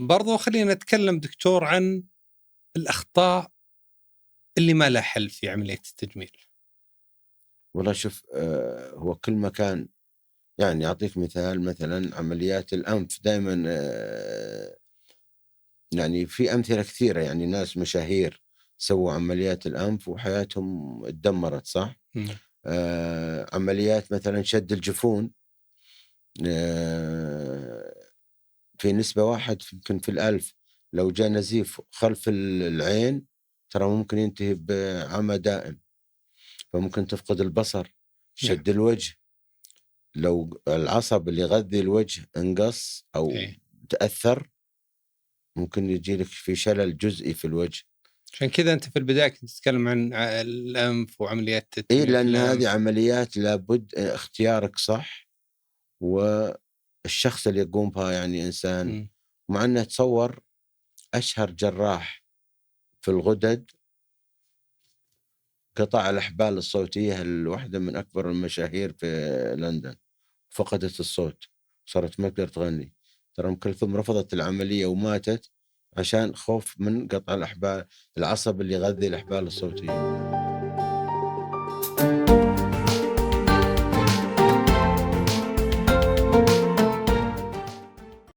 برضو خلينا نتكلم دكتور عن الأخطاء اللي ما لها حل في عملية التجميل. والله شوف، هو كل مكان، يعني أعطيك مثال، مثلا عمليات الأنف دائما، يعني في أمثلة كثيرة، يعني ناس مشاهير سووا عمليات الأنف وحياتهم اتدمرت، صح؟ عمليات مثلا شد الجفون، في نسبة 1 يمكن في 1000 لو جاء نزيف خلف العين ترى ممكن ينتهي بعمى دائم، فممكن تفقد البصر. نعم. شد الوجه، لو العصب اللي يغذي الوجه انقص أو إيه. تأثر ممكن يجي لك في شلل جزئي في الوجه. عشان كذا أنت في البداية كنت تتكلم عن الأنف وعمليات إيه، تجميل لأن هذه الأنف. عمليات لابد اختيارك صح، والشخص اللي يقوم بها يعني إنسان. مم. مع أنه تصور أشهر جراح في الغدد قطع الأحبال الصوتية، الواحدة من أكبر المشاهير في لندن، فقدت الصوت، صارت ما تقدر تغني. ترى أم كلثوم رفضت العملية وماتت عشان خوف من قطع الأحبال، العصب اللي يغذي الأحبال الصوتية.